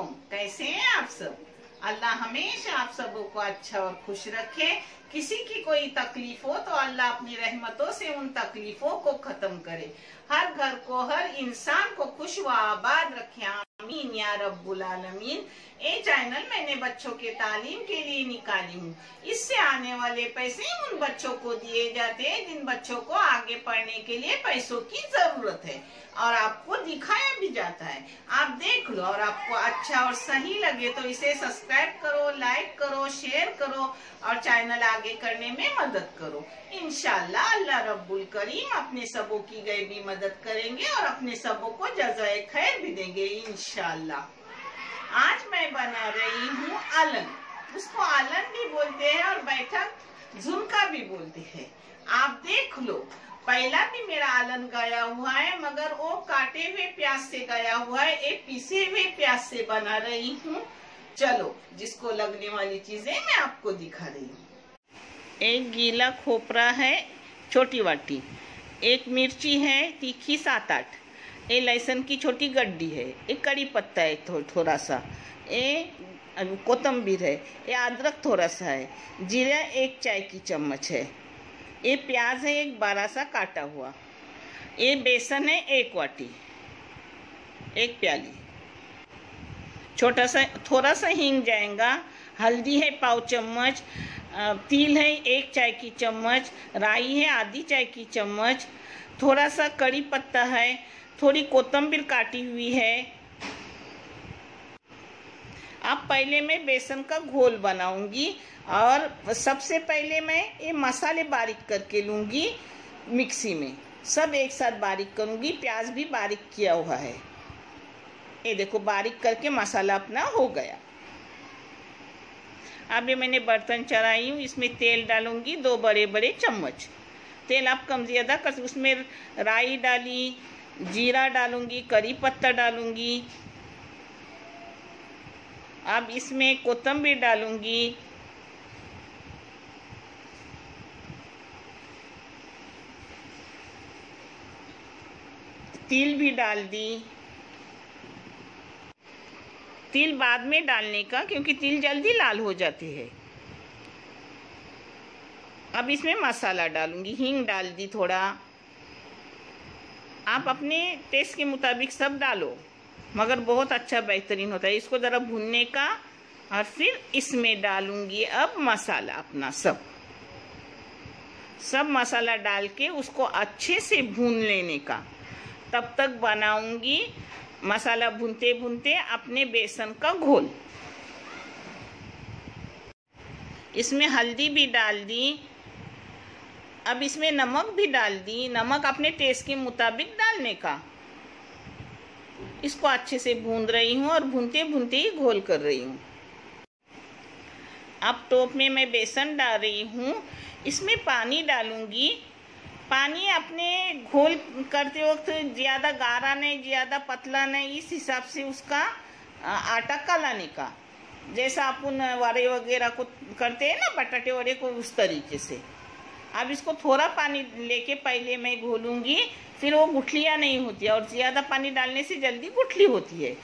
वालेकुम। कैसे हैं आप सब? अल्लाह हमेशा आप सबों को अच्छा और खुश रखे। किसी की कोई तकलीफ हो तो अल्लाह अपनी रहमतों से उन तकलीफों को खत्म करे। हर घर को, हर इंसान को खुश व आबाद रखे। आमीन या रब्बुल आलमीन। ये चैनल मैंने बच्चों के तालीम के लिए निकाली हूँ। इससे आने वाले पैसे उन बच्चों को दिए जाते हैं जिन बच्चों को आगे पढ़ने के लिए पैसों की जरूरत है, और आपको दिखाया भी जाता है। आप देख लो, और आपको अच्छा और सही लगे तो इसे सब्सक्राइब करो, लाइक करो, शेयर करो और चैनल आगे करने में मदद करो। इंशाल्लाह अल्लाह रब्बुल करीम अपने सबों की गैबी मदद करेंगे और अपने सबों को जज़ाए खैर भी देंगे इंशाल्लाह। आज मैं बना रही हूँ आलन। उसको आलन भी बोलते हैं और बैठक झुमका भी बोलते हैं। आप देख लो, पहला भी मेरा आलन गया हुआ है, मगर वो काटे हुए प्याज से गया हुआ है। एक पिसे हुए प्याज से बना रही हूँ। चलो, जिसको लगने वाली चीजें मैं आपको दिखा रही हूँ। एक गीला खोपरा है, छोटी वाटी। एक मिर्ची है तीखी 7-8। ये लहसुन की छोटी गड्डी है। एक कड़ी पत्ता है थोड़ा सा। ये कोतंबीर है। ये अदरक थोड़ा सा है। जीरा 1 चाय की चम्मच है। ये प्याज है एक बड़ा सा काटा हुआ। ये बेसन है 1 वाटी, 1 प्याली। छोटा सा थोड़ा सा हींग जाएगा। हल्दी है पाव चम्मच। तिल है 1 चाय की चम्मच। राई है आधी चाय की चम्मच। थोड़ा सा कड़ी पत्ता है। थोड़ी कोतंबीर काटी हुई है। अब पहले मैं बेसन का घोल बनाऊंगी, और सबसे पहले मैं ये मसाले बारीक करके लूंगी मिक्सी में। सब एक साथ बारीक करूंगी। प्याज भी बारीक किया हुआ है। ये देखो, बारीक करके मसाला अपना हो गया। अब ये मैंने बर्तन चढ़ाई हूँ। इसमें तेल डालूंगी 2 बड़े बड़े चम्मच। तेल आप कम ज़्यादा कर, उसमें राई डाली, जीरा डालूंगी, करी पत्ता डालूंगी। अब इसमें कोतंबीर डालूंगी। तिल भी डाल दी। तिल बाद में डालने का, क्योंकि तिल जल्दी लाल हो जाते हैं। अब इसमें मसाला डालूंगी। हींग डाल दी थोड़ा। आप अपने टेस्ट के मुताबिक सब डालो, मगर बहुत अच्छा बेहतरीन होता है। इसको ज़रा भूनने का, और फिर इसमें डालूंगी अब मसाला अपना सब मसाला डाल के उसको अच्छे से भून लेने का। तब तक बनाऊंगी मसाला भूनते भूनते अपने बेसन का घोल। इसमें हल्दी भी डाल दी। अब इसमें नमक भी डाल दी। नमक अपने टेस्ट के मुताबिक डालने का। इसको अच्छे से भून रही हूँ और भूनते भूनते ही घोल कर रही हूँ। अब टोप में मैं बेसन डाल रही हूँ। इसमें पानी डालूंगी। पानी अपने घोल करते वक्त ज़्यादा गाढ़ा नहीं, ज़्यादा पतला नहीं, इस हिसाब से उसका आटा कलाने का। जैसा अपन वड़े वगैरह को करते हैं ना, बटाटे वड़े को, उस तरीके से। अब इसको थोड़ा पानी लेके पहले मैं घोलूंगी, फिर वो गुठलियाँ नहीं होती है, और ज़्यादा पानी डालने से जल्दी गुठली होती है।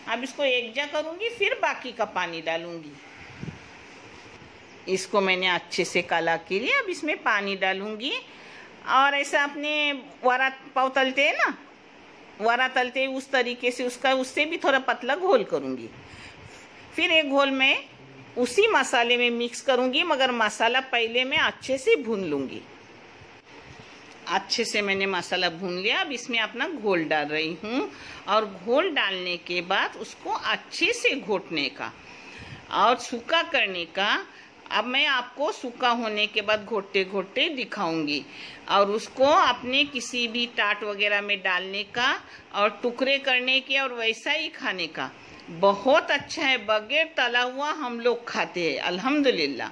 अब इसको एकजा करूंगी, फिर बाकी का पानी डालूंगी। इसको मैंने अच्छे से काला के लिए अब इसमें पानी डालूंगी। और ऐसा अपने वड़ा पाव तलते हैं ना, वड़ा तलते उस तरीके से उससे भी थोड़ा पतला घोल करूंगी। फिर एक घोल मैं उसी मसाले में मिक्स करूंगी, मगर मसाला पहले मैं अच्छे से भून लूंगी। अच्छे से मैंने मसाला भून लिया। अब इसमें अपना घोल डाल रही हूँ, और घोल डालने के बाद उसको अच्छे से घोटने का और सूखा करने का। अब मैं आपको सूखा होने के बाद घोटते घोटते दिखाऊंगी, और उसको अपने किसी भी टाट वगैरह में डालने का और टुकड़े करने के, और वैसा ही खाने का। बहुत अच्छा है। बगैर तला हुआ हम लोग खाते हैं अल्हम्दुलिल्लाह।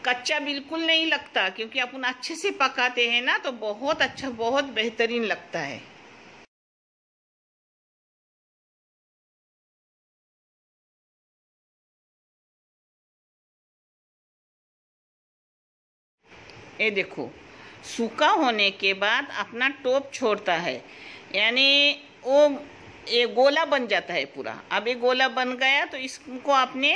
कच्चा बिल्कुल नहीं लगता, क्योंकि अपन अच्छे से पकाते हैं ना, तो बहुत अच्छा, बहुत बेहतरीन लगता है। ये देखो, सूखा होने के बाद अपना टोप छोड़ता है, यानी वो ये गोला बन जाता है पूरा। अब ये गोला बन गया तो इसको अपने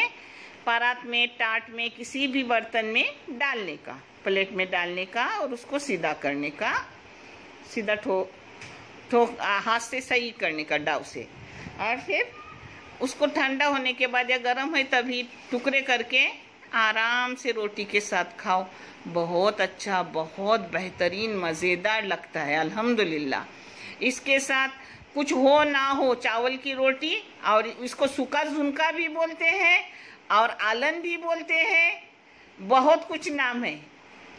परात में, टाट में, किसी भी बर्तन में डालने का, प्लेट में डालने का और उसको सीधा करने का, सीधा हाथ से सही करने का डाव से। और फिर उसको ठंडा होने के बाद या गर्म है तभी टुकड़े करके आराम से रोटी के साथ खाओ। बहुत अच्छा, बहुत बेहतरीन, मज़ेदार लगता है अल्हम्दुलिल्लाह। इसके साथ कुछ हो ना हो, चावल की रोटी, और इसको सूखा झुनका भी बोलते हैं और आलन भी बोलते हैं, बहुत कुछ नाम है,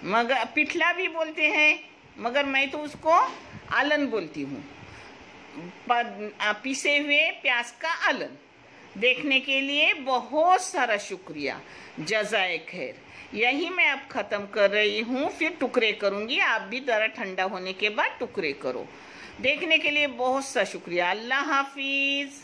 मगर पिठला भी बोलते हैं, मगर मैं तो उसको आलन बोलती हूँ। पिसे हुए प्याज का आलन। देखने के लिए बहुत सारा शुक्रिया, जज़ाए खैर। यही मैं अब ख़त्म कर रही हूँ, फिर टुकड़े करूँगी। आप भी ज़रा ठंडा होने के बाद टुकड़े करो। देखने के लिए बहुत सा शुक्रिया। अल्लाह हाफिज़।